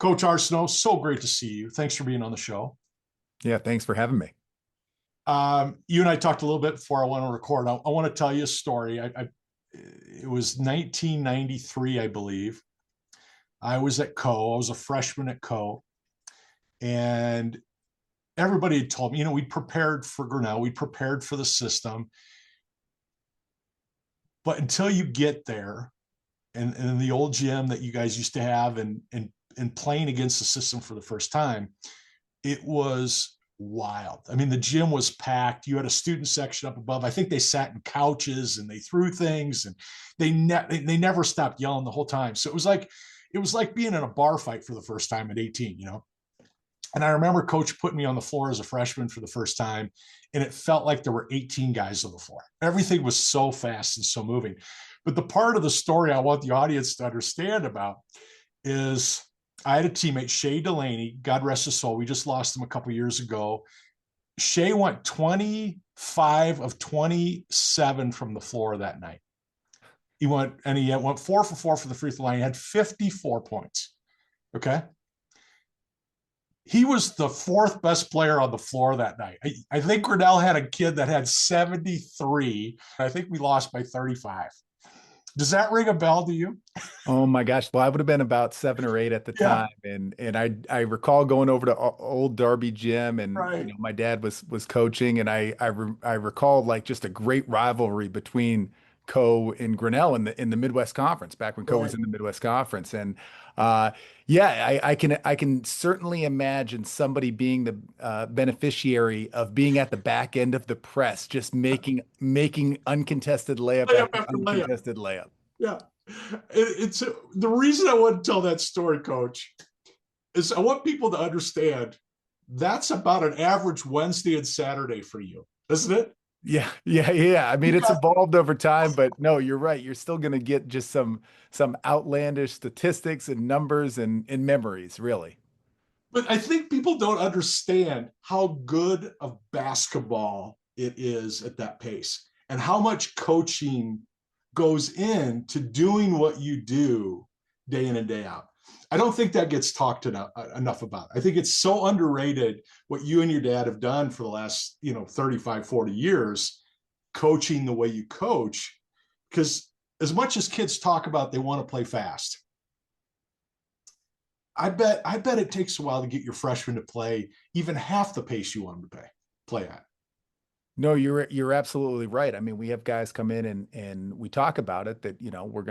Coach Arseneault, so great to see you. Thanks for being on the show. Yeah, thanks for having me. You and I talked a little bit before I went on record. I want to tell you a story. It was 1993, I believe. I was at Co. I was a freshman at Co. And everybody had told me, we'd prepared for Grinnell, we'd prepared for the system. But until you get there and in the old gym that you guys used to have and playing against the system for the first time, it was wild. I mean, the gym was packed. You had a student section up above. I think they sat in couches and they threw things, and they never stopped yelling the whole time. So it was like being in a bar fight for the first time at 18. And I remember coach putting me on the floor as a freshman for the first time, and it felt like there were 18 guys on the floor. Everything was so fast and so moving. But the part of the story I want the audience to understand about is I had a teammate, Shea Delaney, God rest his soul. We just lost him a couple years ago. Shea went 25 of 27 from the floor that night. He went 4 for 4 for the free throw line. He had 54 points. Okay. He was the fourth best player on the floor that night. I think Grinnell had a kid that had 73. I think we lost by 35. Does that ring a bell to you? Oh my gosh. Well, I would have been about 7 or 8 at the Yeah, time. And I recall going over to old Darby Gym, and right. my dad was coaching, and I recall like just a great rivalry between Co and Grinnell in the Midwest Conference back when Co was Right. in the Midwest Conference. And uh yeah, I can certainly imagine somebody being the beneficiary of being at the back end of the press, just making uncontested layup Layup after after layup. uncontested layup. Yeah. It's the reason I want to tell that story, coach, is I want people to understand that's about an average Wednesday and Saturday for you, isn't it? Yeah, yeah, yeah. I You mean, it's got, evolved over time, but no, you're right. You're still going to get just some outlandish statistics and numbers and memories, really. but I think people don't understand how good of basketball it is at that pace and how much coaching goes into doing what you do day in and day out. I don't think that gets talked enough about. I think it's so underrated what you and your dad have done for the last, 35, 40 years, coaching the way you coach. Because as much as kids talk about they want to play fast, I bet it takes a while to get your freshmen to play even half the pace you want them to play at. No, you're absolutely right. I mean, we have guys come in and we talk about it that, you're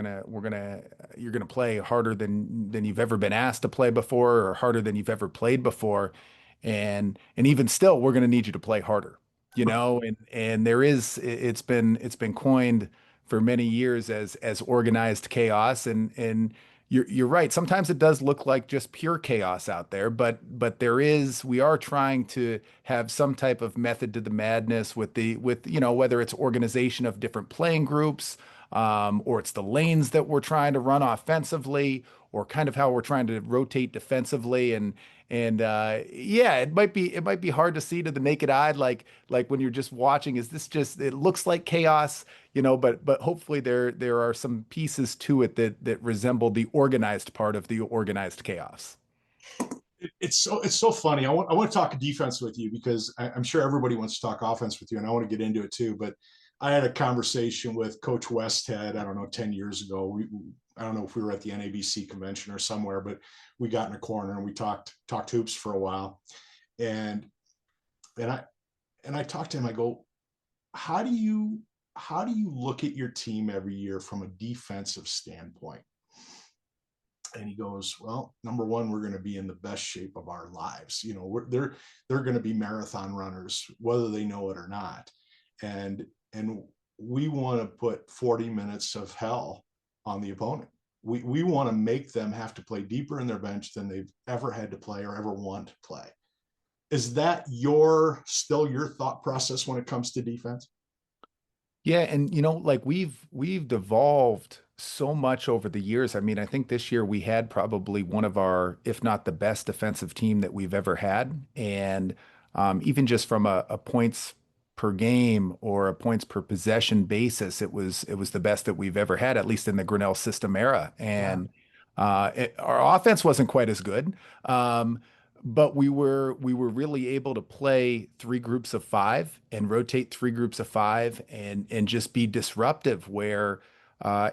gonna play harder than you've ever been asked to play before, or harder than you've ever played before. And even still, we're gonna need you to play harder, and it's been coined for many years as organized chaos. And you're right. Sometimes it does look like just pure chaos out there, but we are trying to have some type of method to the madness with whether it's organization of different playing groups, or it's the lanes that we're trying to run offensively, or kind of how we're trying to rotate defensively. And yeah, it might be hard to see to the naked eye, like when you're just watching, is this just, it looks like chaos, but hopefully there are some pieces to it that resemble the organized part of the organized chaos. It's so funny. I want to talk defense with you because I'm sure everybody wants to talk offense with you, and I want to get into it too. But I had a conversation with Coach Westhead, I don't know, 10 years ago. I don't know if we were at the NABC convention or somewhere, but we got in a corner and we talked hoops for a while. And and I and I talked to him. I go, how do you look at your team every year from a defensive standpoint? And he goes, well, number one, we're going to be in the best shape of our lives. They're going to be marathon runners, whether they know it or not. And we want to put 40 minutes of hell on the opponent. We want to make them have to play deeper in their bench than they've ever had to play or ever want to play. Is that still your thought process when it comes to defense? Yeah, and like we've evolved so much over the years. I mean, I think this year we had probably one of our, if not the best defensive team that we've ever had. And even just from a points per game or a points per possession basis, it was the best that we've ever had, at least in the Grinnell system era. Yeah. Our offense wasn't quite as good, but we were really able to play three groups of five and rotate three groups of five and just be disruptive. Where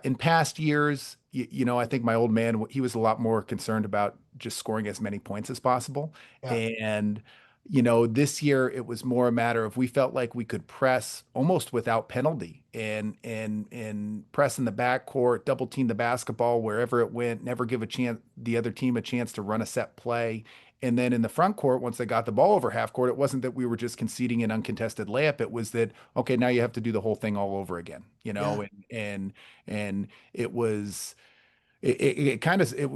in past years, I think my old man, he was a lot more concerned about just scoring as many points as possible, Yeah. and this year it was more a matter of we felt like we could press almost without penalty and press in the backcourt, double team the basketball wherever it went, never give the other team a chance to run a set play. And then in the front court, once they got the ball over half court, it wasn't that we were just conceding an uncontested layup. It was that, okay, now you have to do the whole thing all over again, Yeah. and it was it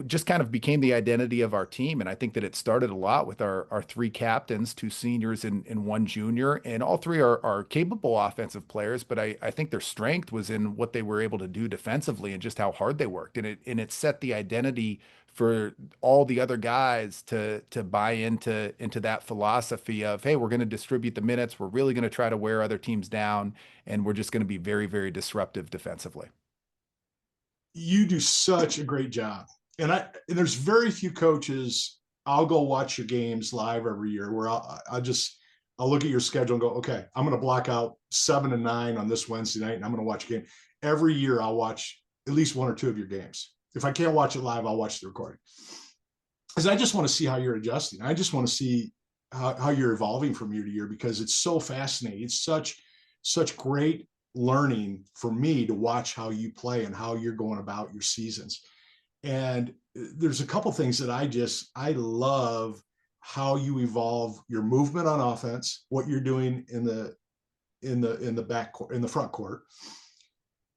just kind of became the identity of our team. And I think that it started a lot with our three captains, two seniors and one junior. And all three are capable offensive players, but I think their strength was in what they were able to do defensively and just how hard they worked. And it set the identity for all the other guys to buy into that philosophy of, hey, we're going to distribute the minutes. We're really going to try to wear other teams down, and we're just going to be very, very disruptive defensively. You do such a great job. And there's very few coaches. I'll go watch your games live every year where I'll look at your schedule and go, okay, I'm going to block out 7 and 9 on this Wednesday night, and I'm going to watch a game. Every year I'll watch at least one or two of your games. If I can't watch it live, I'll watch the recording. Because I just want to see how you're adjusting. I just want to see how you're evolving from year to year, because it's so fascinating. It's such great learning for me to watch how you play and how you're going about your seasons. And there's a couple things that I love how you evolve your movement on offense, what you're doing in the back court, in the front court,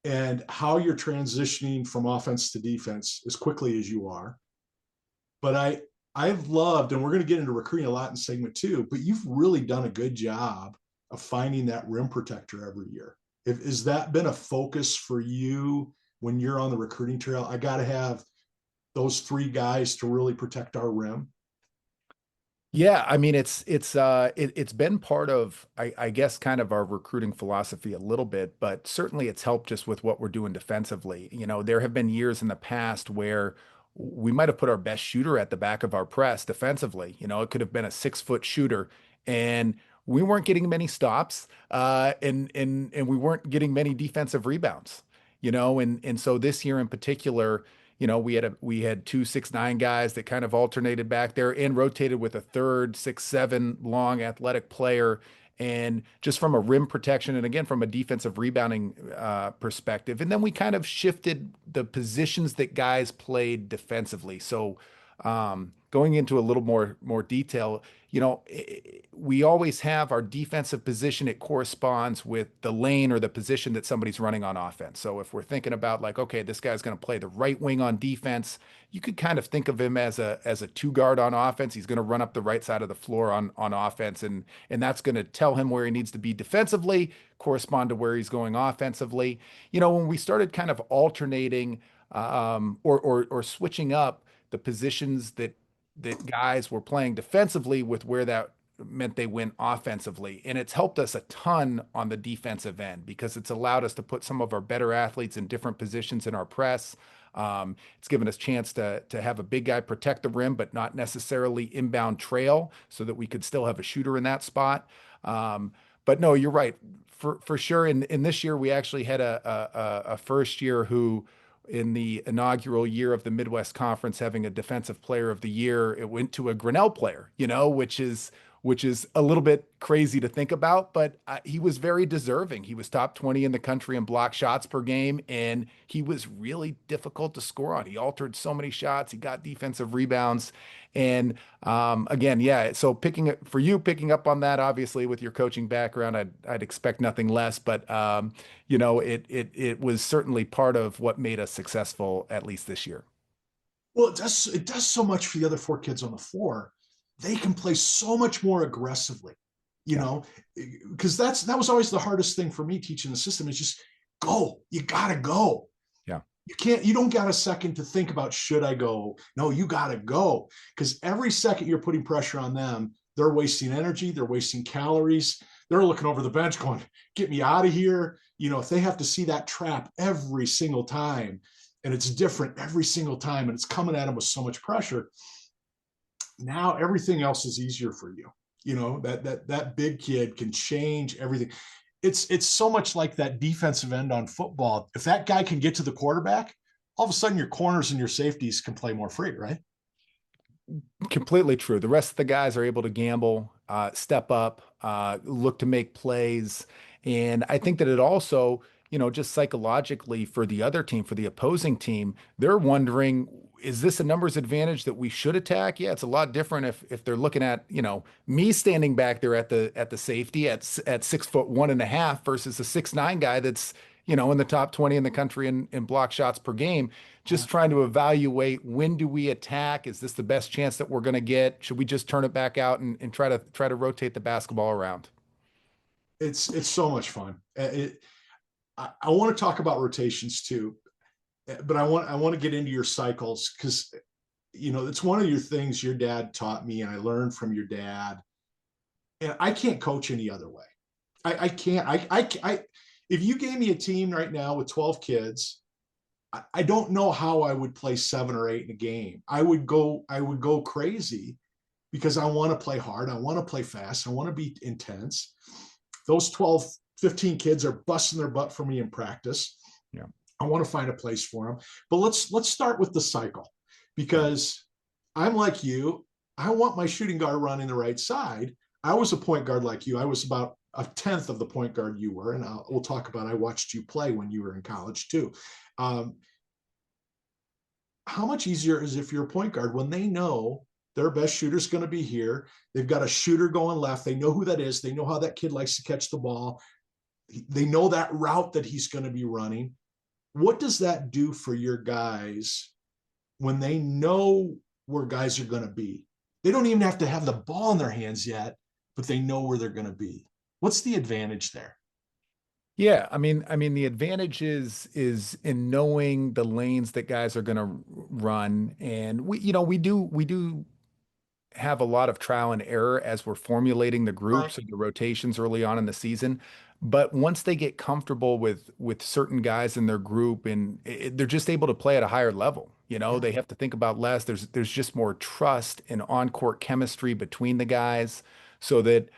and how you're transitioning from offense to defense as quickly as you are. But I've loved, and we're going to get into recruiting a lot in segment 2, but you've really done a good job of finding that rim protector every year. Has that been a focus for you when you're on the recruiting trail? I got to have those three guys to really protect our rim. Yeah, I mean it's been part of I guess kind of our recruiting philosophy a little bit, but certainly it's helped just with what we're doing defensively. There have been years in the past where we might have put our best shooter at the back of our press defensively. It could have been a 6-foot shooter, and we weren't getting many stops, and we weren't getting many defensive rebounds. And so this year in particular, we had 2 6'9" guys that kind of alternated back there and rotated with a third 6'7" long athletic player. And just from a rim protection and again from a defensive rebounding perspective, and then we kind of shifted the positions that guys played defensively. So going into a little more detail, we always have our defensive position. It corresponds with the lane or the position that somebody's running on offense. So if we're thinking about like, okay, this guy's going to play the right wing on defense, you could kind of think of him as a two guard on offense. He's going to run up the right side of the floor on offense, and that's going to tell him where he needs to be defensively, correspond to where he's going offensively. When we started kind of alternating or switching up the positions that guys were playing defensively with where that meant they went offensively. And it's helped us a ton on the defensive end because it's allowed us to put some of our better athletes in different positions in our press. It's given us chance to have a big guy protect the rim, but not necessarily inbound trail so that we could still have a shooter in that spot. But no, you're right. For sure. In this year, we actually had a first year who in the inaugural year of the Midwest Conference having a defensive player of the year, it went to a Grinnell player, which is a little bit crazy to think about, but he was very deserving. He was top 20 in the country in block shots per game, and he was really difficult to score on. He altered so many shots. He got defensive rebounds. And again, yeah, so picking up on that, obviously with your coaching background, I'd expect nothing less, but it was certainly part of what made us successful, at least this year. Well, it does so much for the other four kids on the floor. They can play so much more aggressively, you Yeah. know, because that was always the hardest thing for me teaching the system is just go. You gotta go. Yeah. You don't got a second to think about should I go? No, you gotta go. Because every second you're putting pressure on them, they're wasting energy, they're wasting calories, they're looking over the bench going, get me out of here. If they have to see that trap every single time, and it's different every single time, and it's coming at them with so much pressure. Now everything else is easier for you. You know, that big kid can change everything. It's so much like that defensive end on football. If that guy can get to the quarterback, all of a sudden your corners and your safeties can play more free, right? Completely true. The rest of the guys are able to gamble, step up, look to make plays. And I think that it also, just psychologically for the other team, for the opposing team, they're wondering, is this a numbers advantage that we should attack? Yeah, it's a lot different if they're looking at, me standing back there at the safety at 6'1.5" versus a 6'9" guy that's, in the top 20 in the country in block shots per game, just trying to evaluate, when do we attack? Is this the best chance that we're going to get? Should we just turn it back out and try to rotate the basketball around? It's so much fun. I want to talk about rotations too, but I want to get into your cycles, because it's one of your things your dad taught me, and I learned from your dad, and I can't coach any other way. I can't. I if you gave me a team right now with 12 kids, I don't know how I would play 7 or 8 in a game. I would go crazy, because I want to play hard. I want to play fast. I want to be intense. Those 12, 15 kids are busting their butt for me in practice. Yeah. I want to find a place for them. But let's start with the cycle, because I'm like you. I want my shooting guard running the right side. I was a point guard like you. I was about a tenth of the point guard you were, and we'll talk about. I watched you play when you were in college too. Um, how much easier is it if you're a point guard when they know their best shooter's going to be here? They've got a shooter going left. They know who that is. They know how that kid likes to catch the ball. They know that route that he's going to be running. What does that do for your guys when they know where guys are going to be? They don't even have to have the ball in their hands yet, but they know where they're going to be. What's the advantage there? Yeah, I mean, the advantage is in knowing the lanes that guys are going to run, and we do have a lot of trial and error as we're formulating the Right. groups or the rotations early on in the season. But once they get comfortable with certain guys in their group, and they're just able to play at a higher level. Yeah. They have to think about less. There's just more trust and on-court chemistry between the guys, so that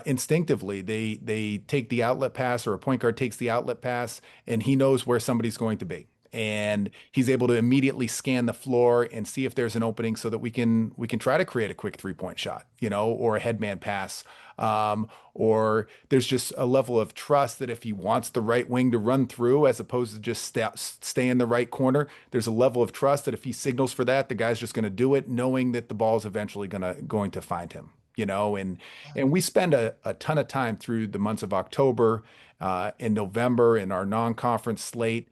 instinctively they take the outlet pass, or a point guard takes the outlet pass, and he knows where somebody's going to be. And he's able to immediately scan the floor and see if there's an opening, so that we can try to create a quick 3-point shot, or a headman pass. Or there's just a level of trust that if he wants the right wing to run through, as opposed to just stay in the right corner, there's a level of trust that if he signals for that, the guy's just going to do it, knowing that the ball is eventually going to find him. And we spend a ton of time through the months of October, and November in our non-conference slate,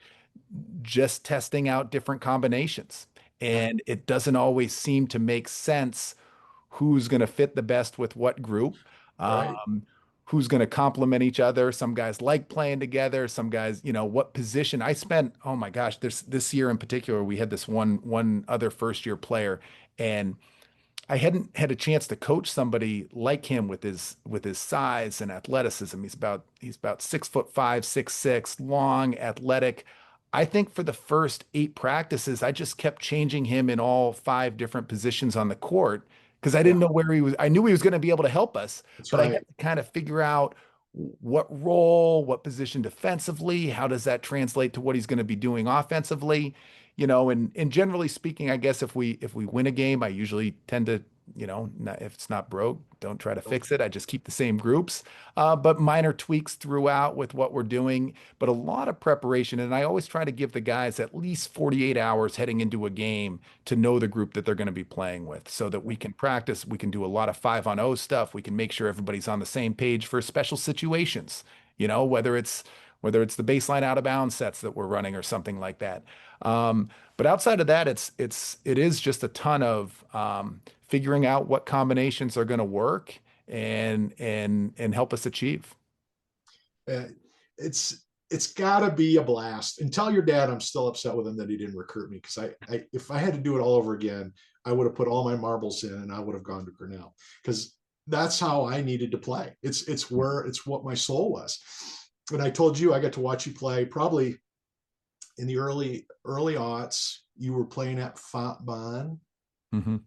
just testing out different combinations. Yeah. And it doesn't always seem to make sense who's going to fit the best with what group, Right. um, who's going to complement each other. Some guys like playing together. Some guys, what position. I spent, oh my gosh, this year in particular, we had this one other first year player, and I hadn't had a chance to coach somebody like him with his size and athleticism. He's about 6'5", 6'6", long, athletic. I think for the first 8 practices, I just kept changing him in all 5 different positions on the court, because I didn't Yeah. know where he was. I knew he was going to be able to help us, That's but I had right. to kind of figure out what role, what position defensively, how does that translate to what he's going to be doing offensively, and generally speaking, I guess if we win a game, I usually tend to, if it's not broke, don't try to fix it. I just keep the same groups, but minor tweaks throughout with what we're doing, but a lot of preparation. And I always try to give the guys at least 48 hours heading into a game to know the group that they're going to be playing with, so that we can practice. We can do a lot of 5-on-0 stuff. We can make sure everybody's on the same page for special situations, whether it's the baseline out of bounds sets that we're running or something like that. But outside of that, it is just a ton of figuring out what combinations are going to work and help us achieve. Uh, it's got to be a blast. And tell your dad I'm still upset with him that he didn't recruit me, because if I had to do it all over again, I would have put all my marbles in and I would have gone to Grinnell, because that's how I needed to play. It's what my soul was. And I told you I got to watch you play probably in the early aughts, you were playing at Fontbonne, Hmm.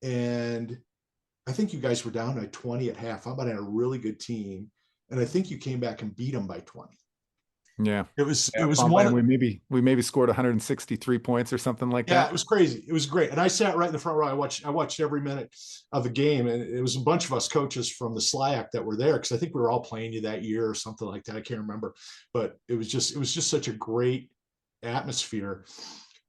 and I think you guys were down by 20 at half. Fontbonne had a really good team, and I think you came back and beat them by 20. Yeah. It Yeah. was one Font of we maybe scored 163 points or something like Yeah, it that. was crazy. It was great. And I sat right in the front row. I watched every minute of the game. And it was a bunch of us coaches from the SLIAC that were there because I think we were all playing you that year or something like that. I can't remember. But it was just such a great atmosphere.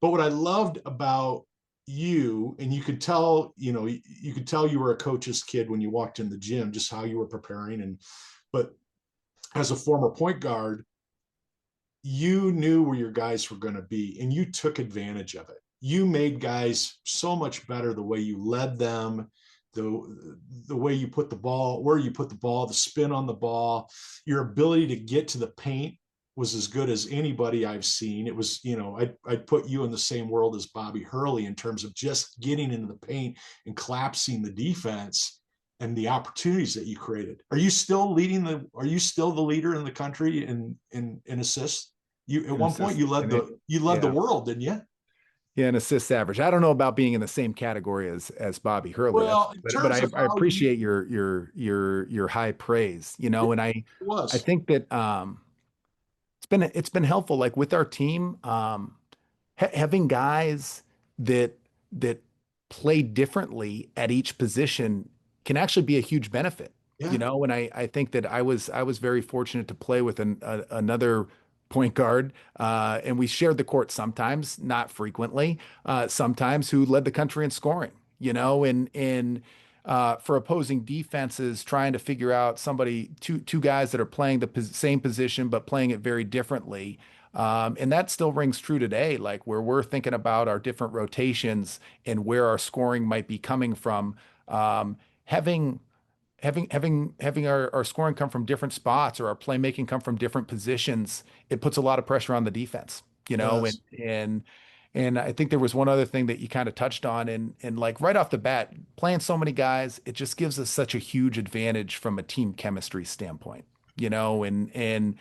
But what I loved about you, and you could tell, you could tell you were a coach's kid when you walked in the gym, just how you were preparing. But as a former point guard, you knew where your guys were going to be and you took advantage of it. You made guys so much better the way you led them, the way you put the ball, where you put the ball, the spin on the ball, your ability to get to the paint was as good as anybody I've seen. It was, I'd put you in the same world as Bobby Hurley in terms of just getting into the paint and collapsing the defense and the opportunities that you created. Are you still the leader in the country in assists? You at And one point assist and it, you led the yeah. world, didn't you? Yeah, and assists average. I don't know about being in the same category as Bobby Hurley. That's Well, in but terms I, of I how you appreciate your high praise, it and I was, think that it's been helpful like with our team having guys that that play differently at each position can actually be a huge benefit. yeah, And I think that I was very fortunate to play with another point guard, and we shared the court sometimes, not frequently, sometimes who led the country in scoring. And for opposing defenses, trying to figure out two guys that are playing the same position but playing it very differently. And that still rings true today, like where we're thinking about our different rotations and where our scoring might be coming from. Having our scoring come from different spots or our playmaking come from different positions, it puts a lot of pressure on the defense, it and does. and I think there was one other thing that you kind of touched on, and like right off the bat, playing so many guys, it just gives us such a huge advantage from a team chemistry standpoint, and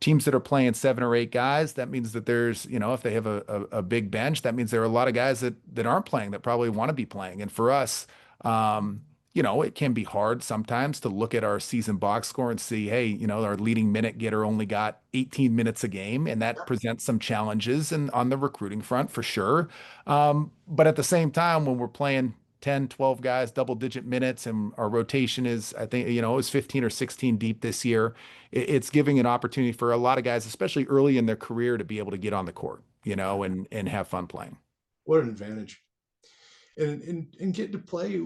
teams that are playing 7 or 8 guys, that means that there's, if they have a big bench, that means there are a lot of guys that aren't playing that probably want to be playing. And for us, it can be hard sometimes to look at our season box score and see, hey, our leading minute getter only got 18 minutes a game, and that presents some challenges and on the recruiting front for sure. But at the same time, when we're playing 10, 12 guys, double digit minutes, and our rotation is, I think, it was 15 or 16 deep this year. It's giving an opportunity for a lot of guys, especially early in their career, to be able to get on the court, and have fun playing. What an advantage. And get to play,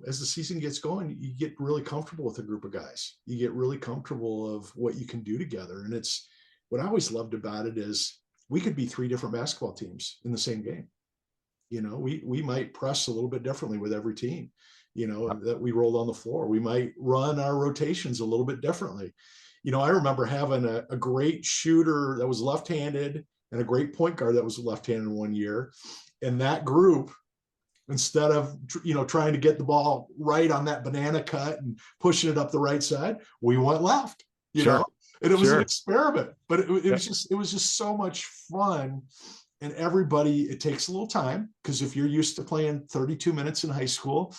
as the season gets going, you get really comfortable with a group of guys. You get really comfortable of what you can do together. And it's what I always loved about it is we could be 3 different basketball teams in the same game. We might press a little bit differently with every team, that we rolled on the floor. We might run our rotations a little bit differently. I remember having a great shooter that was left-handed and a great point guard that was left-handed one year. And that group, instead of trying to get the ball right on that banana cut and pushing it up the right side, we went left. you know Sure. and it was an Sure. experiment, but Yeah. it was just so much fun. And everybody, it takes a little time, because if you're used to playing 32 minutes in high school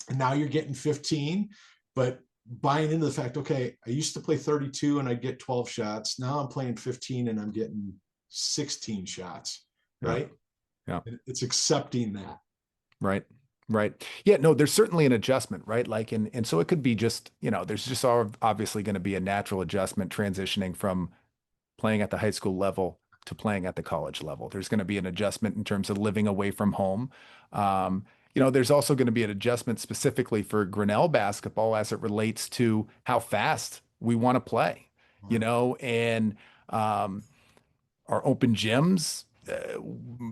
and now you're getting 15, but buying into the fact, okay, I used to play 32 and I get 12 shots, now I'm playing 15 and I'm getting 16 shots, Yeah. right? Yeah. It's accepting that. Right. Right. Yeah, no, there's certainly an adjustment, right? Like, and so it could be just, there's just obviously going to be a natural adjustment transitioning from playing at the high school level to playing at the college level. There's going to be an adjustment in terms of living away from home. There's also going to be an adjustment specifically for Grinnell basketball as it relates to how fast we want to play, and our open gyms.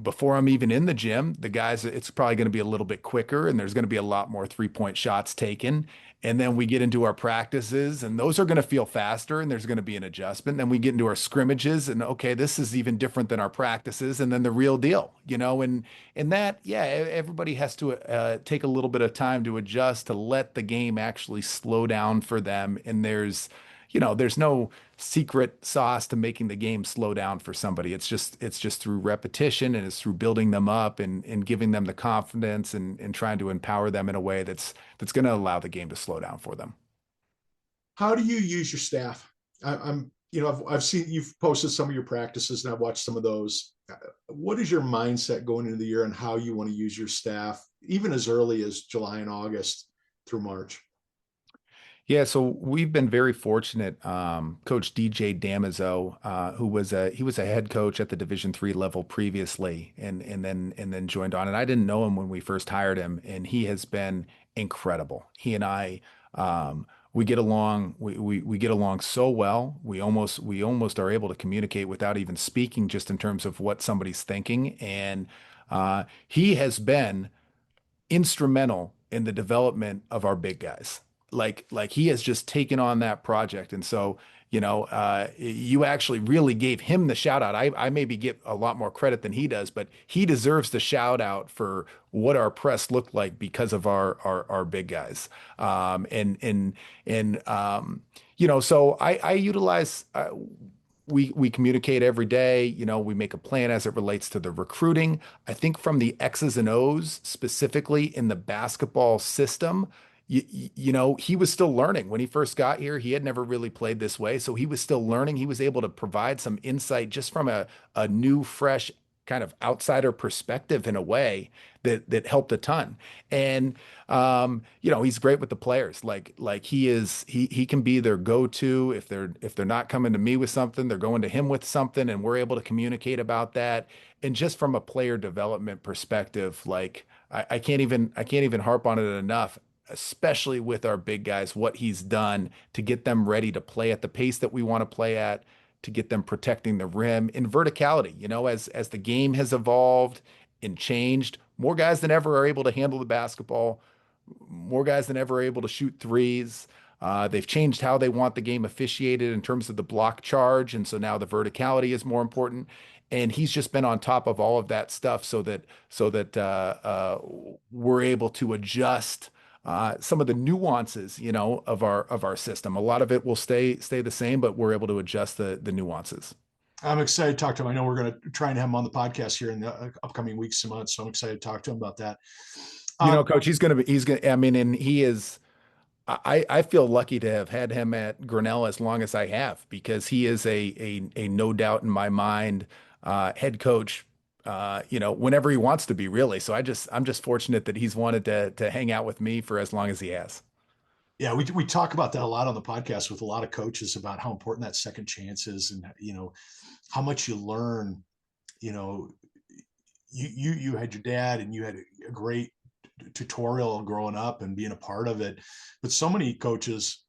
Before I'm even in the gym, the guys, it's probably going to be a little bit quicker and there's going to be a lot more 3-point shots taken. And then we get into our practices and those are going to feel faster and there's going to be an adjustment. Then we get into our scrimmages and okay, this is even different than our practices. And then the real deal, and that, yeah, everybody has to take a little bit of time to adjust, to let the game actually slow down for them. And there's, there's no secret sauce to making the game slow down for somebody. It's just through repetition, and it's through building them up and giving them the confidence and trying to empower them in a way that's going to allow the game to slow down for them. How do you use your staff? I'm, I've seen you've posted some of your practices and I've watched some of those. What is your mindset going into the year and how you want to use your staff, even as early as July and August through March? Yeah, so we've been very fortunate. Coach DJ Damazo, who was a head coach at the Division III level previously, and then joined on. And I didn't know him when we first hired him, and he has been incredible. He and I, we get along. We get along so well. We almost are able to communicate without even speaking, just in terms of what somebody's thinking. And he has been instrumental in the development of our big guys. Like he has just taken on that project. And so, you actually really gave him the shout out. I maybe get a lot more credit than he does, but he deserves the shout out for what our press looked like because of our big guys. So I utilize we communicate every day. We make a plan as it relates to the recruiting. I think from the X's and O's specifically in the basketball system, he was still learning when he first got here. He had never really played this way, so he was still learning. He was able to provide some insight just from a new, fresh kind of outsider perspective in a way that helped a ton. And he's great with the players. Like he can be their go-to if they're not coming to me with something, they're going to him with something, and we're able to communicate about that. And just from a player development perspective, like I can't even harp on it enough, especially with our big guys, what he's done to get them ready to play at the pace that we want to play at, to get them protecting the rim in verticality. As the game has evolved and changed, more guys than ever are able to handle the basketball, more guys than ever are able to shoot threes. They've changed how they want the game officiated in terms of the block charge, and so now the verticality is more important. And he's just been on top of all of that stuff so that we're able to adjust some of the nuances, of our system. A lot of it will stay the same, but we're able to adjust the nuances. I'm excited to talk to him. I know we're going to try and have him on the podcast here in the upcoming weeks and months. So I'm excited to talk to him about that. Coach, I mean, and he is, I feel lucky to have had him at Grinnell as long as I have, because he is a no doubt in my mind, head coach, whenever he wants to be, really. So I'm just fortunate that he's wanted to hang out with me for as long as he has. Yeah, we talk about that a lot on the podcast with a lot of coaches about how important that second chance is, and how much you learn. You know, you had your dad, and you had a great tutorial growing up and being a part of it, but so many coaches,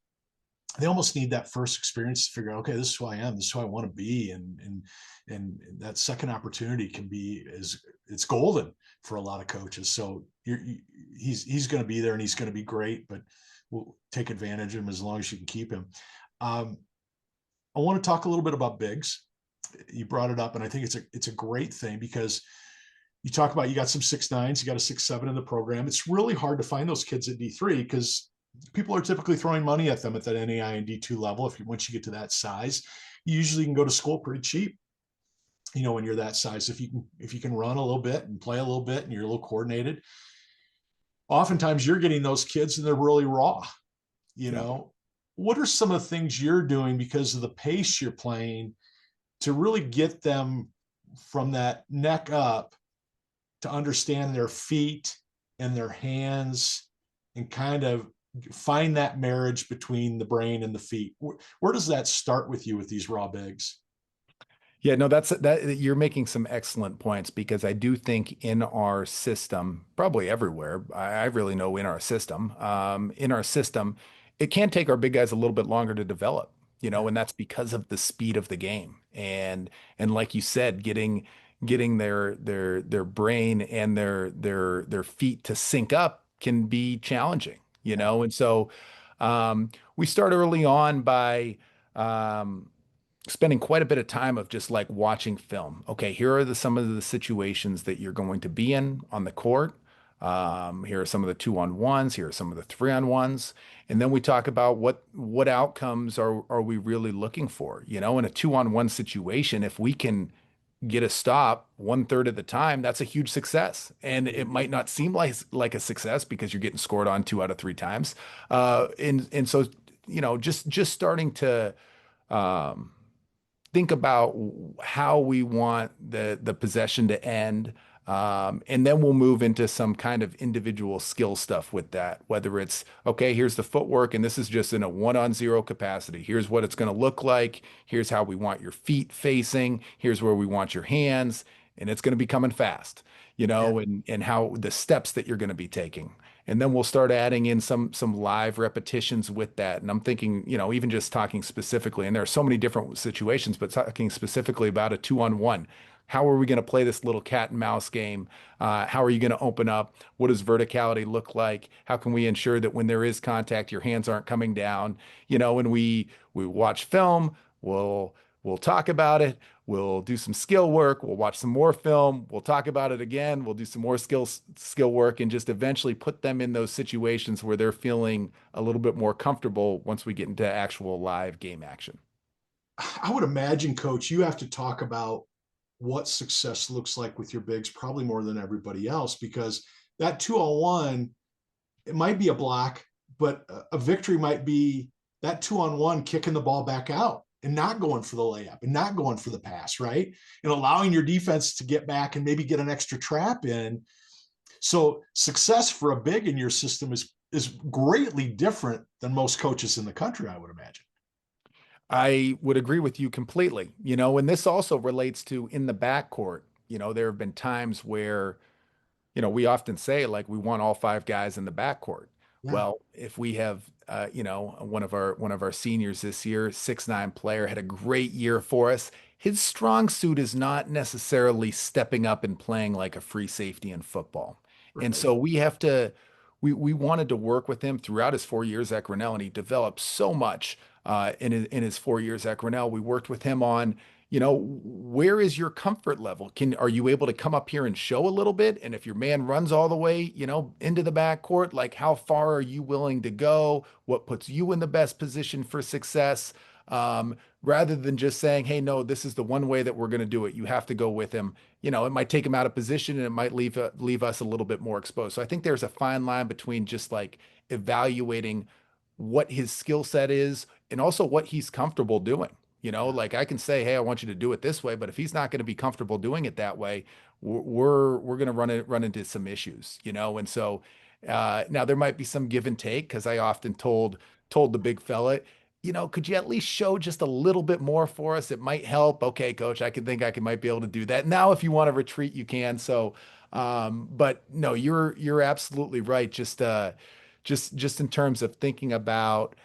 they almost need that first experience to figure out, okay, this is who I am, this is who I want to be, and that second opportunity can be, is it's golden for a lot of coaches. So he's going to be there, and he's going to be great, but we'll take advantage of him as long as you can keep him. um, I want to talk a little bit about bigs. You brought it up, and I think it's a great thing, because you talk about, you got some 6'9s, you got a 6'7 in the program. It's really hard to find those kids at D3, because people are typically throwing money at them at that NAI and D2 level. Once you get to that size, you usually can go to school pretty cheap. When you're that size, if you can run a little bit and play a little bit, and you're a little coordinated, oftentimes you're getting those kids and they're really raw. You Yeah. know, what are some of the things you're doing because of the pace you're playing to really get them from that neck up to understand their feet and their hands, and kind of find that marriage between the brain and the feet? Where does that start with you with these raw bigs? Yeah, no, that you're making some excellent points, because I do think in our system, probably everywhere, I really know in our system, it can take our big guys a little bit longer to develop, Yeah. and that's because of the speed of the game. And like you said, getting their brain and their feet to sync up can be challenging, Yeah. And so we start early on by spending quite a bit of time of just like watching film. Okay, here are some of the situations that you're going to be in on the court. Here are some of the 2-on-1s. Here are some of the 3-on-1s. And then we talk about what outcomes are we really looking for? You know, in a 2-on-1 situation, if we can get a stop 1/3 of the time, that's a huge success. And it might not seem like a success because you're getting scored on 2 out of 3 times. And so, you know, just starting to um, think about how we want the possession to end. And then we'll move into some kind of individual skill stuff with that, whether it's, okay, here's the footwork, and this is just in a 1-on-0 capacity. Here's what it's going to look like. Here's how we want your feet facing. Here's where we want your hands. And it's going to be coming fast, you Yeah. know, and how the steps that you're going to be taking. And then we'll start adding in some live repetitions with that. And I'm thinking, you know, even just talking specifically, and there are so many different situations, but talking specifically about a 2-on-1. How are we going to play this little cat and mouse game? How are you going to open up? What does verticality look like? How can we ensure that when there is contact, your hands aren't coming down? You know, when we watch film, we'll talk about it. We'll do some skill work. We'll watch some more film. We'll talk about it again. We'll do some more skill work and just eventually put them in those situations where they're feeling a little bit more comfortable once we get into actual live game action. I would imagine, coach, you have to talk about what success looks like with your bigs probably more than everybody else, because that 2-on-1, it might be a block, but a victory might be that 2-on-1 kicking the ball back out and not going for the layup and not going for the pass, right? And allowing your defense to get back and maybe get an extra trap in. So success for a big in your system is greatly different than most coaches in the country, I would imagine. I would agree with you completely. You know, and this also relates to in the backcourt. You know, there have been times where, you know, we often say like we want all 5 guys in the backcourt. Yeah. Well, if we have, you know, one of our seniors this year, 6'9" player, had a great year for us. His strong suit is not necessarily stepping up and playing like a free safety in football. And Right. so we wanted to work with him throughout his 4 years at Grinnell, and he developed so much in his 4 years at Grinnell. We worked with him on, you know, where is your comfort level? Are you able to come up here and show a little bit? And if your man runs all the way, you know, into the backcourt, like how far are you willing to go? What puts you in the best position for success? Rather than just saying, hey, no, this is the one way that we're going to do it. You have to go with him. You know, it might take him out of position and it might leave us a little bit more exposed. So I think there's a fine line between just like evaluating what his skill set is and also what he's comfortable doing. You know, Yeah. like I can say, hey, I want you to do it this way, but if he's not going to be comfortable doing it that way, we're going to run into some issues, you know. And so now there might be some give and take because I often told the big fella, you know, could you at least show just a little bit more for us? It might help. Okay, coach, I might be able to do that. Now, if you want to retreat, you can. So, but no, you're absolutely right. Just in terms of thinking about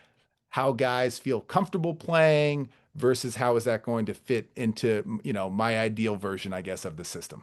how guys feel comfortable playing versus how is that going to fit into, you know, my ideal version, I guess, of the system.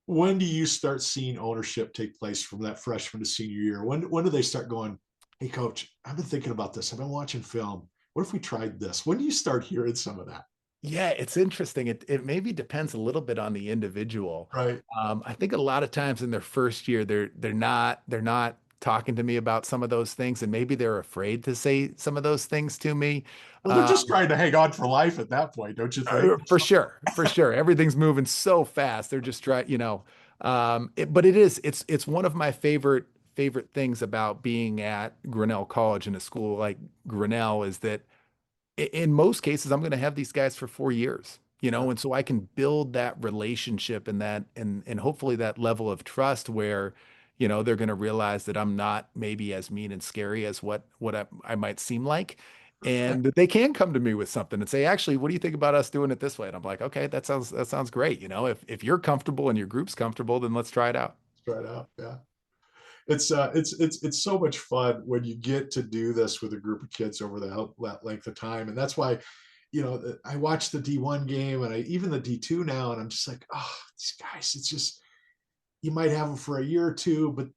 When do you start seeing ownership take place from that freshman to senior year? When do they start going, hey, coach, I've been thinking about this. I've been watching film. What if we tried this? When do you start hearing some of that? Yeah, it's interesting. It maybe depends a little bit on the individual. Right. I think a lot of times in their first year, they're not talking to me about some of those things, and maybe they're afraid to say some of those things to me. Well, they're just Um, trying to hang on for life at that point, don't you think? For sure, for sure. Everything's moving so fast. They're just trying, you know. But it's one of my favorite things about being at Grinnell College in a school like Grinnell is that in most cases I'm going to have these guys for 4 years, you Yeah. know, and so I can build that relationship and that and hopefully that level of trust where, you know, they're going to realize that I'm not maybe as mean and scary as what I might seem like. And that they can come to me with something and say, actually, what do you think about us doing it this way? And I'm like, okay, that sounds great. You know, if you're comfortable and your group's comfortable, then let's try it out. Right out. Yeah. It's so much fun when you get to do this with a group of kids over that length of time. And that's why, I watch the D1 game and even the D2 now, and I'm just like, oh, these guys, it's just, you might have them for a year or two, but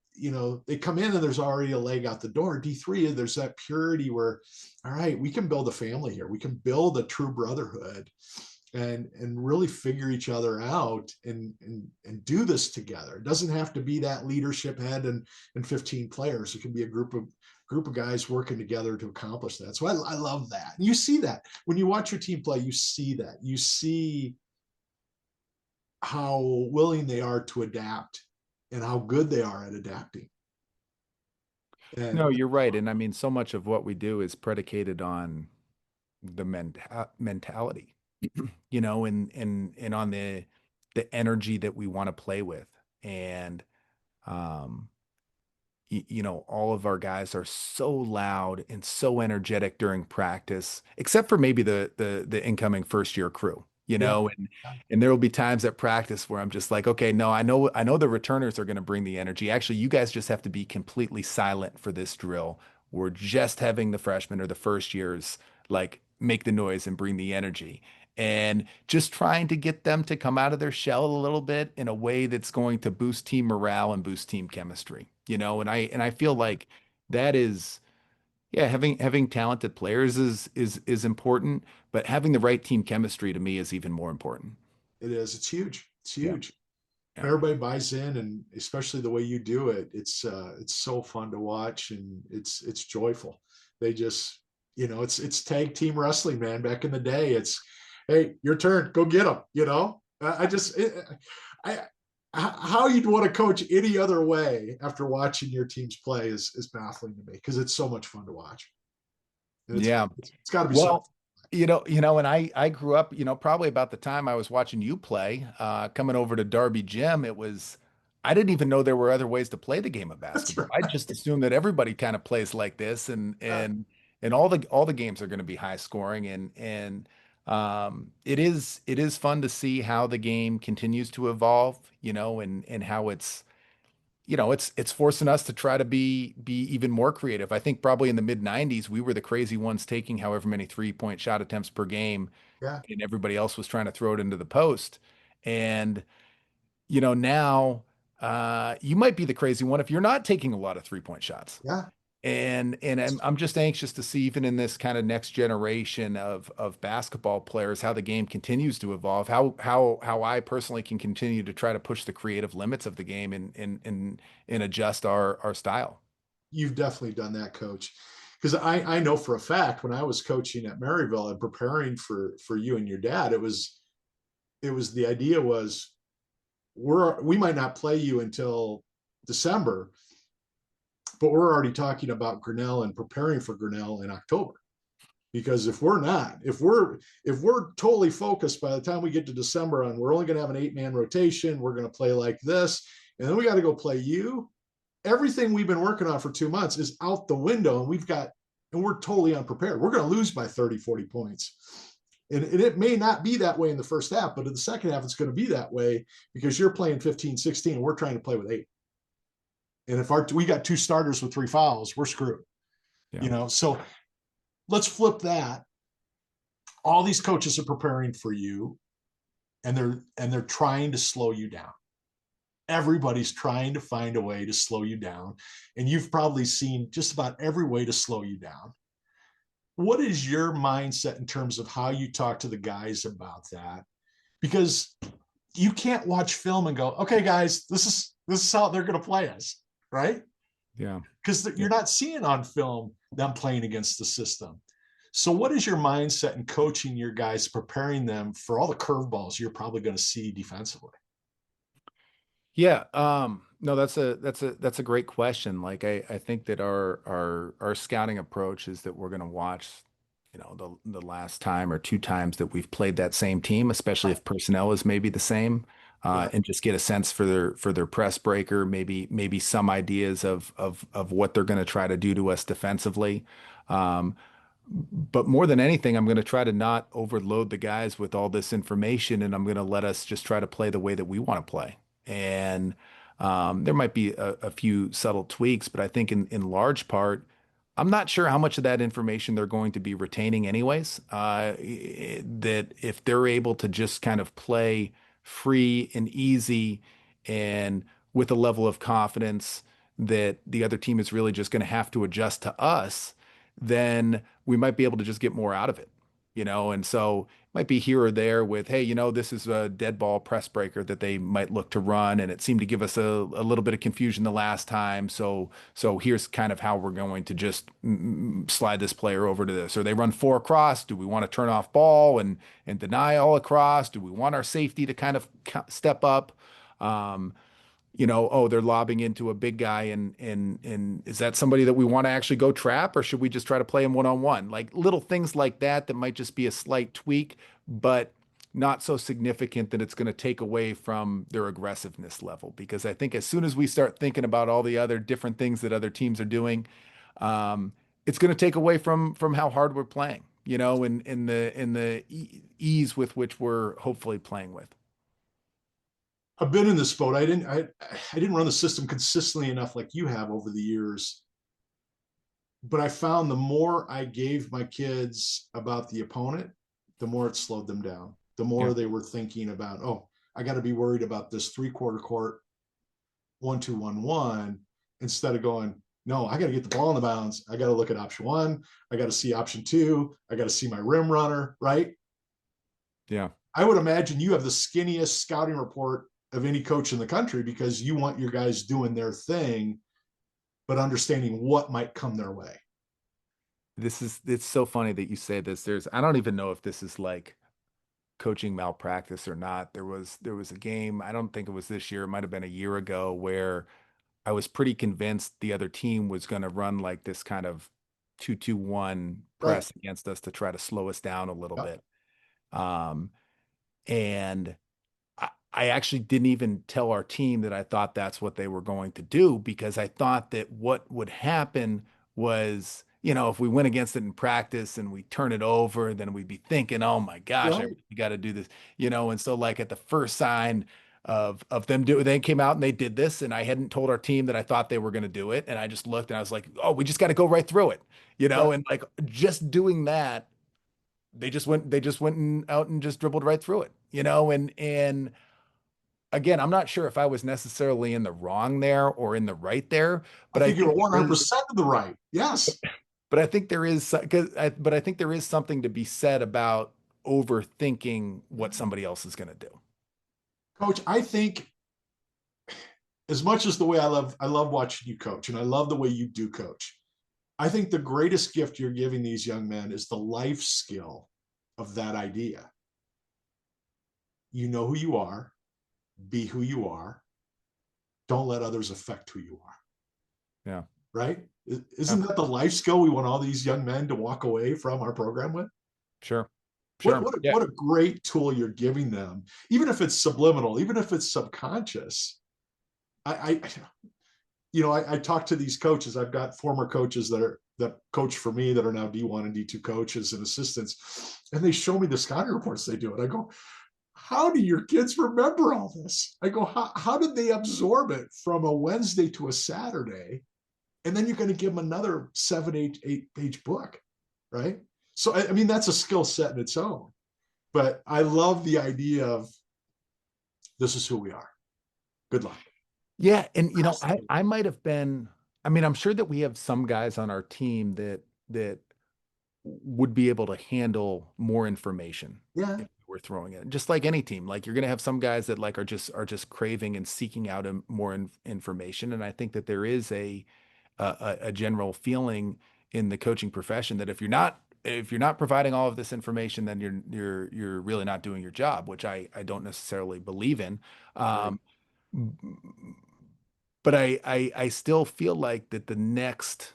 they come in and there's already a leg out the door. D3, there's that purity where, all right, we can build a family here. We can build a true brotherhood. and really figure each other out and do this together. It doesn't have to be that leadership head and 15 players. It can be a group of guys working together to accomplish that. So I love that. And you see that when you watch your team play, you see that. You see how willing they are to adapt and how good they are at adapting. No, And you're right. And I mean, so much of what we do is predicated on the mentality, and on the energy that we want to play with. And um, all of our guys are so loud and so energetic during practice, except for maybe the incoming first year crew, yeah, and there will be times at practice where I'm just like, okay, no, I know the returners are going to bring the energy. Actually, you guys just have to be completely silent for this drill. We're just having the freshmen or the first years like make the noise and bring the energy. And just trying to get them to come out of their shell a little bit in a way that's going to boost team morale and boost team chemistry, and I feel like that is, yeah, having talented players is important, but having the right team chemistry to me is even more important. it is. It's huge. It's Yeah. huge. Yeah. Everybody buys in, and especially the way you do it, it's so fun to watch, and it's joyful. They just, it's tag team wrestling, man. Back in the day, it's, hey, your turn, go get them. I just I how you'd want to coach any other way after watching your teams play is baffling to me, because it's so much fun to watch, and Yeah. it's got to be so. Well, and I grew up, probably about the time I was watching you play, coming over to Darby Gym, I didn't even know there were other ways to play the game of That's basketball. I right. just assumed that everybody kind of plays like this, and all the games are going to be high scoring, and it is fun to see how the game continues to evolve, and how it's forcing us to try to be even more creative. I think probably in the mid 90s, we were the crazy ones taking however many 3-point shot attempts per game, Yeah, and everybody else was trying to throw it into the post. And, now you might be the crazy one if you're not taking a lot of 3-point shots. yeah. And I'm just anxious to see, even in this kind of next generation of basketball players, how the game continues to evolve, how I personally can continue to try to push the creative limits of the game and adjust our style. You've definitely done that, coach. Because I know for a fact, when I was coaching at Maryville and preparing for you and your dad, it was the idea was, we might not play you until December, but we're already talking about Grinnell and preparing for Grinnell in October. Because if we're totally focused by the time we get to December on, we're only going to have an 8-man rotation, we're going to play like this, and then we got to go play you, everything we've been working on for 2 months is out the window, and we're totally unprepared. We're going to lose by 30, 40 points. And it may not be that way in the first half, but in the second half, it's going to be that way, because you're playing 15, 16, and we're trying to play with 8. And if we got 2 starters with 3 fouls, we're screwed. Yeah. So let's flip that. All these coaches are preparing for you, and they're trying to slow you down. Everybody's trying to find a way to slow you down, and you've probably seen just about every way to slow you down. What is your mindset in terms of how you talk to the guys about that? Because you can't watch film and go, okay, guys, this is how they're going to play us, right? Yeah. Because Yeah. you're not seeing on film them playing against the system. So what is your mindset in coaching your guys, preparing them for all the curveballs you're probably going to see defensively? Yeah, no, that's a great question. Like I think that our scouting approach is that we're going to watch, the last time or 2 times that we've played that same team, especially if personnel is maybe the same, Yeah. and just get a sense for their press breaker, maybe some ideas of what they're going to try to do to us defensively. Um, but more than anything, I'm going to try to not overload the guys with all this information, and I'm going to let us just try to play the way that we want to play. And there might be a few subtle tweaks, but I think in large part, I'm not sure how much of that information they're going to be retaining anyways. That if they're able to just kind of play free and easy and with a level of confidence that the other team is really just going to have to adjust to us, then we might be able to just get more out of it. And so be here or there with, hey, this is a dead ball press breaker that they might look to run, and it seemed to give us a little bit of confusion the last time. So here's kind of how we're going to just slide this player over to this. Or they run four across. Do we want to turn off ball and deny all across? Do we want our safety to kind of step up? Um, oh, they're lobbing into a big guy, and is that somebody that we want to actually go trap, or should we just try to play him one on one? Like little things like that that might just be a slight tweak, but not so significant that it's going to take away from their aggressiveness level. Because I think as soon as we start thinking about all the other different things that other teams are doing, um, it's going to take away from how hard we're playing, in the ease with which we're hopefully playing with. I've been in this boat. I didn't run the system consistently enough like you have over the years, but I found the more I gave my kids about the opponent, the more it slowed them down. The Yeah. more they were thinking about, oh, I got to be worried about this 3/4 court 1-2-1-1, instead of going, no, I got to get the ball in the bounds. I got to look at option one. I got to see option two. I got to see my rim runner, right? Yeah. I would imagine you have the skinniest scouting report of any coach in the country, because you want your guys doing their thing, but understanding what might come their way. It's so funny that you say this. I don't even know if this is like coaching malpractice or not. There was a game, I don't think it was this year, it might have been a year ago, where I was pretty convinced the other team was going to run like this kind of 2-2-1 Right. press against us to try to slow us down a little Yep. bit. Um, and I actually didn't even tell our team that I thought that's what they were going to do, because I thought that what would happen was, if we went against it in practice and we turn it over, then we'd be thinking, oh my gosh, I Right. really got to do this, and so like at the first sign of them they came out and they did this, and I hadn't told our team that I thought they were going to do it, and I just looked and I was like, oh, we just got to go right through it, Right. and like just doing that, they just went out and just dribbled right through it, and again, I'm not sure if I was necessarily in the wrong there or in the right there, I but I think you're think there is, 100% of the right. Yes. but I think there is, but I think there is something to be said about overthinking what somebody else is going to do. Coach, I think, as much as the way I love watching you coach, and I love the way you do coach, I think the greatest gift you're giving these young men is the life skill of that idea. You know who you are, be who you are, don't let others affect who you are. Yeah. Right? Yeah. Isn't that the life skill we want all these young men to walk away from our program with? Sure. What Sure. what a, Yeah. what a great tool you're giving them, even if it's subliminal, even if it's subconscious. I I talk to these coaches. I've got former coaches that coach for me that are now D1 and D2 coaches and assistants, and they show me the scouting reports they do, and I go, how do your kids remember all this? I go, how did they absorb it from a Wednesday to a Saturday? And then you're going to give them another 7, 8 page book, right? So, I mean, that's a skill set in its own. But I love the idea of, this is who we are. Good luck. Yeah. And, I might have been, I mean, I'm sure that we have some guys on our team that would be able to handle more information Yeah. if we're throwing it. Just like any team, like you're going to have some guys that like are just craving and seeking out more information. And I think that there is a general feeling in the coaching profession that if you're not providing all of this information, then you're really not doing your job, which I don't necessarily believe in. Right. Um, but I still feel like that the next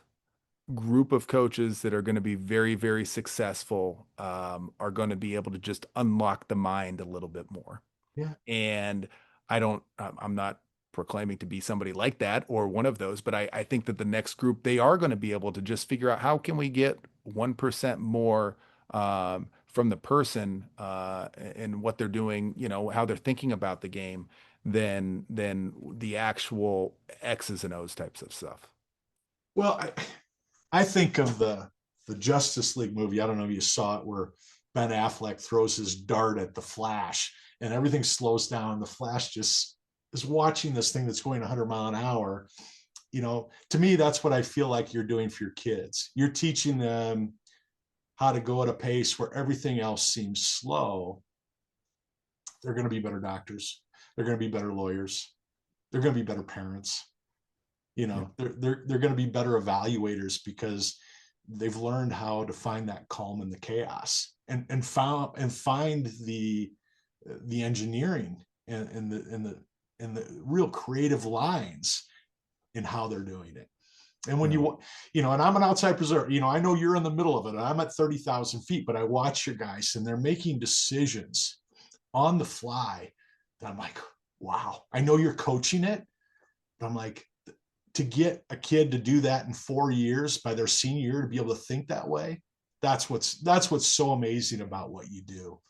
group of coaches that are going to be very, very successful are going to be able to just unlock the mind a little bit more. Yeah. And I'm not proclaiming to be somebody like that or one of those, but I think that the next group, they are going to be able to just figure out how can we get 1% more from the person and what they're doing, how they're thinking about the game than the actual X's and O's types of stuff. Well, I think of the Justice League movie. I don't know if you saw it, where Ben Affleck throws his dart at the Flash and everything slows down. The Flash just is watching this thing that's going 100 mph. To me, that's what I feel like you're doing for your kids. You're teaching them how to go at a pace where everything else seems slow, they're going to be better doctors. They're going to be better lawyers. They're going to be better parents. You Yeah. know, they're going to be better evaluators because they've learned how to find that calm in the chaos and find the engineering and the real creative lines in how they're doing it. And when Yeah. and I'm an outside preserver, I know you're in the middle of it and I'm at 30,000 feet, but I watch your guys and they're making decisions on the fly that I'm like, wow, I know you're coaching it, but I'm like, to get a kid to do that in 4 years by their senior year, to be able to think that way, that's what's so amazing about what you do.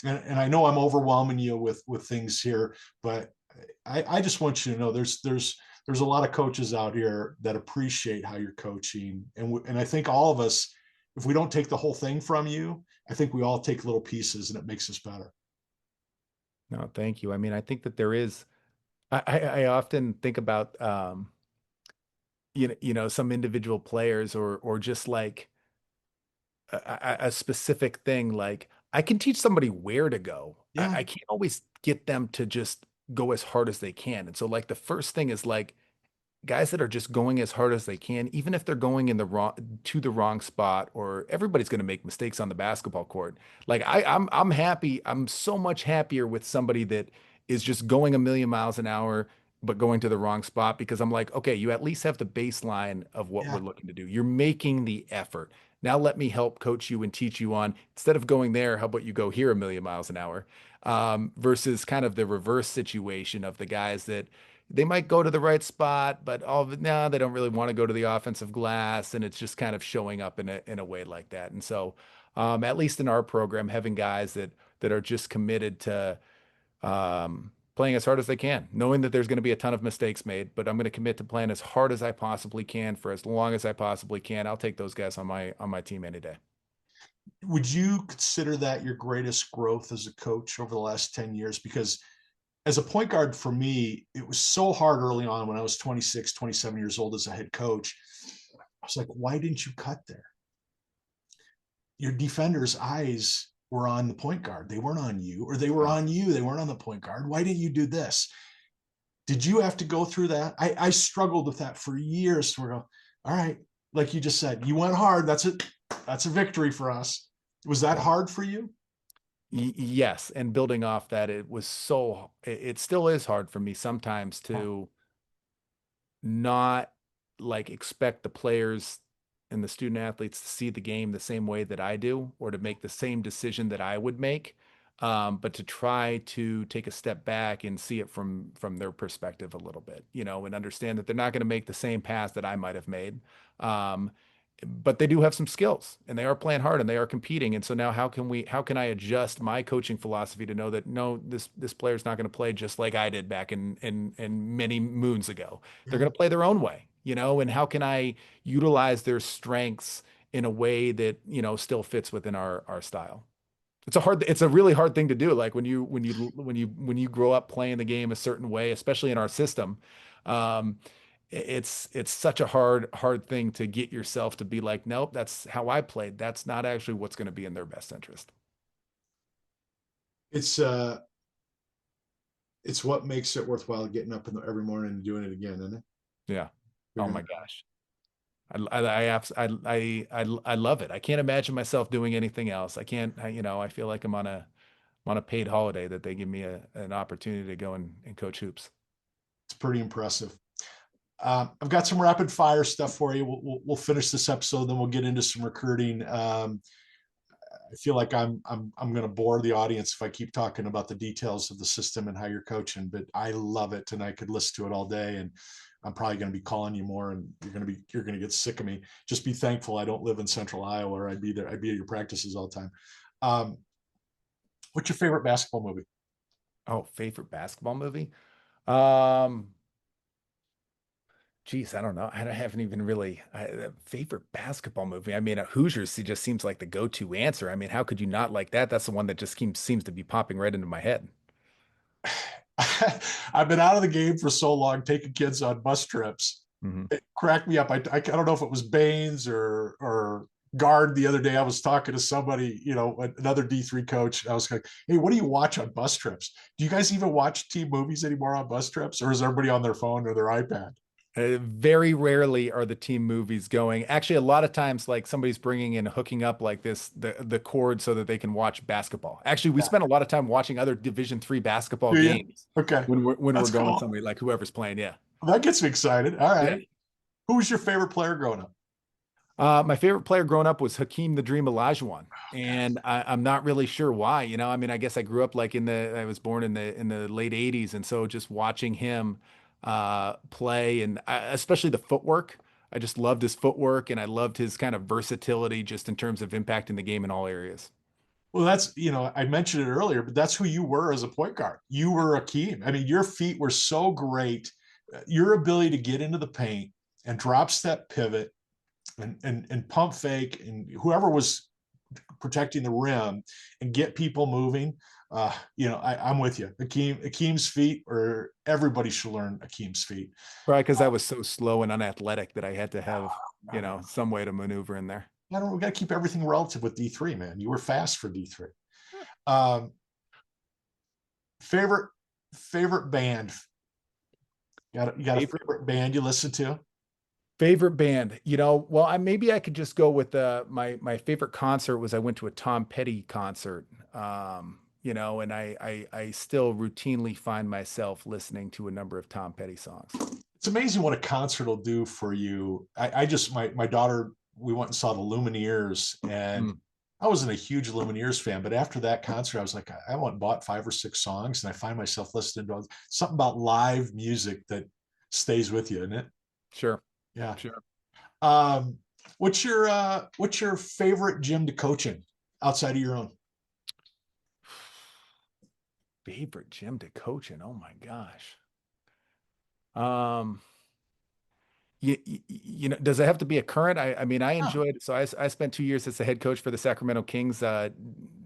And I know I'm overwhelming you with things here, but I just want you to know there's a lot of coaches out here that appreciate how you're coaching, and I think all of us, if we don't take the whole thing from you, I think we all take little pieces, and it makes us better. No, thank you. I mean, I think that there is, I often think about, some individual players or just like a specific thing. Like I can teach somebody where to go. Yeah, I can't always get them to just go as hard as they can. And so like the first thing is like guys that are just going as hard as they can, even if they're going in the wrong to the wrong spot, or everybody's going to make mistakes on the basketball court. Like I'm happy. I'm so much happier with somebody that is just going a million miles an hour, but going to the wrong spot because I'm like, okay, you at least have the baseline of what we're yeah, looking to do. You're making the effort. Now let me help coach you and teach you on instead of going there, how about you go here a million miles an hour? Versus kind of the reverse situation of the guys that they might go to the right spot, but all of it, no, they don't really want to go to the offensive glass, and it's just kind of showing up in a way like that. And so, at least in our program, having guys that are just committed to playing as hard as they can, knowing that there's going to be a ton of mistakes made, but I'm going to commit to playing as hard as I possibly can for as long as I possibly can. I'll take those guys on my team any day. would you consider that your greatest growth as a coach over the last 10 years? Because as a point guard for me, it was so hard early on when I was 26, 27 years old as a head coach. I was like, why didn't you cut there? Your defender's eyes were on the point guard. They weren't on you, or they were Yeah. on you. They weren't on the point guard. Why didn't you do this? Did you have to go through that? I struggled with that for years. To go, all right, like you just said, you went hard. That's it. That's a victory for us. Was that Yeah. hard for you? Yes, and building off that, it still is hard for me sometimes Oh, to not like expect the players and the student athletes to see the game the same way that I do or to make the same decision that I would make. But to try to take a step back and see it from their perspective a little bit, and understand that they're not going to make the same pass that I might have made. Um, but they do have some skills and they are playing hard and they are competing. And so now how can I adjust my coaching philosophy to know that no, this player's not going to play just like I did back in many moons ago. They're yeah. going to play their own way, and how can I utilize their strengths in a way that, still fits within our style. It's a really hard thing to do. Like when you grow up playing the game a certain way, especially in our system, um, it's such a hard thing to get yourself to be like, nope, that's how I played. That's not actually what's going to be in their best interest. It's it's what makes it worthwhile getting up every morning and doing it again, isn't it? Yeah. Oh Figuring my it out. gosh. I love it. I can't imagine myself doing anything else. I can't, I feel like I'm on a paid holiday that they give me an opportunity to go and coach hoops. It's pretty impressive. I've got some rapid fire stuff for you. We'll finish this episode, then we'll get into some recruiting. I feel like I'm going to bore the audience if I keep talking about the details of the system and how you're coaching, but I love it and I could listen to it all day. And I'm probably going to be calling you more, and you're going to get sick of me. Just be thankful I don't live in Central Iowa, or I'd be there. I'd be at your practices all the time. Um, what's your favorite basketball movie? Oh, favorite basketball movie? Um, Geez, I don't know. I haven't even really favorite basketball movie. I mean, Hoosiers just seems like the go-to answer. I mean, how could you not like that? That's the one that just seems to be popping right into my head. I've been out of the game for so long, taking kids on bus trips. Hmm. It cracked me up. I don't know if it was Baines or guard the other day. I was talking to somebody, another D3 coach. I was like, hey, what do you watch on bus trips? Do you guys even watch team movies anymore on bus trips? Or is everybody on their phone or their iPad? Very rarely are the team movies going. Actually, a lot of times, like somebody's bringing in hooking up like this the cord so that they can watch basketball. Actually, we Yeah. spend a lot of time watching other Division III basketball Do you? games Okay. when we're That's going cool. somewhere like whoever's playing. Yeah, That gets me excited. All yeah. right. Who was your favorite player growing up? My favorite player growing up was Hakeem the Dream Olajuwon, and I'm not really sure why. I mean, I guess I grew up like I was born in the late '80s, and so just watching him play, and especially the footwork, I just loved his footwork, and I loved his kind of versatility, just in terms of impacting the game in all areas. Well, I mentioned it earlier, but that's who you were as a point guard. You were a Akeem. I mean, your feet were so great. Your ability to get into the paint and drop step pivot and pump fake and whoever was protecting the rim and get people moving. I'm with you. Akeem's feet, or everybody should learn Akeem's feet. Probably because I was so slow and unathletic that I had to have, some way to maneuver in there. I don't. We got to keep everything relative with D3, man. You were fast for D3. Um, favorite favorite band. You got a Favorite favorite band you listen to? Favorite band, well, maybe I could just go with my favorite concert was I went to a Tom Petty concert, and I still routinely find myself listening to a number of Tom Petty songs. It's amazing what a concert will do for you. I just my daughter, we went and saw the Lumineers, and Mm, I wasn't a huge Lumineers fan, but after that concert, I was like, I went and bought 5 or 6 songs, and I find myself listening to something about live music that stays with you, isn't it? sure, Yeah. sure. Um, what's your favorite gym to coach in outside of your own? Favorite gym to coach in? Oh my gosh. Um, does it have to be a current? I mean, I Oh, enjoyed, so I spent 2 years as the head coach for the Sacramento Kings,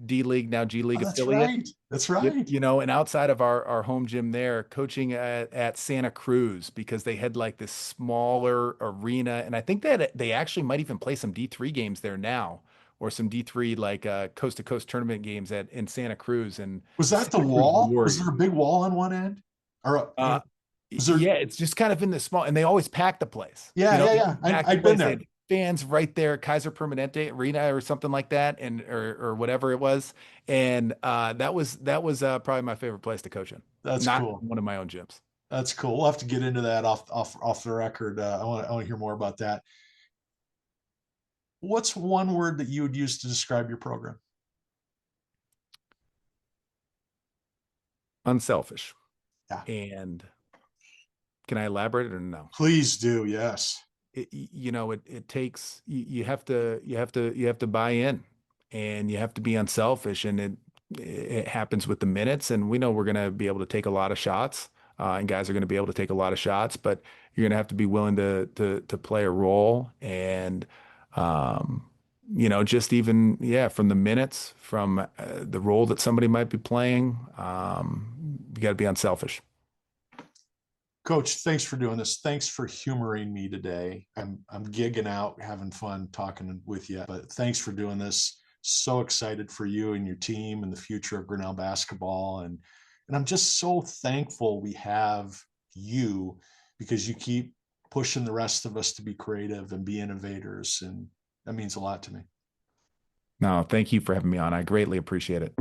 D League, now G League that's affiliate. right. That's right. And outside of our home gym there, coaching at Santa Cruz, because they had like this smaller arena, and I think that they actually might even play some D3 games there now, or some D3 like coast to coast tournament games at in Santa Cruz, and Was the that the Santa Cruz wall? Was there Warriors. a big wall on one end? Or Uh, was there? yeah, it's just kind of in the small, and they always pack the place. Yeah, yeah, They yeah. always pack the I've been place. They there. had fans right there, Kaiser Permanente Arena or something like that, and or whatever it was. And that was probably my favorite place to coach in, That's not cool. one of my own gyms. That's cool. We'll have to get into that off the record. I want to hear more about that. What's one word that you would use to describe your program? Unselfish. Yeah, And can I elaborate or no? please do. Yes. It takes you have to buy in, and you have to be unselfish, and it happens with the minutes, and we know we're going to be able to take a lot of shots, and guys are going to be able to take a lot of shots, but you're going to have to be willing to play a role, and just even from the minutes, from the role that somebody might be playing, you got to be unselfish. Coach, thanks for doing this. Thanks for humoring me today. I'm gigging out, having fun talking with you. But thanks for doing this. So excited for you and your team and the future of Grinnell basketball. And I'm just so thankful we have you, because you keep pushing the rest of us to be creative and be innovators. And that means a lot to me. No, thank you for having me on. I greatly appreciate it.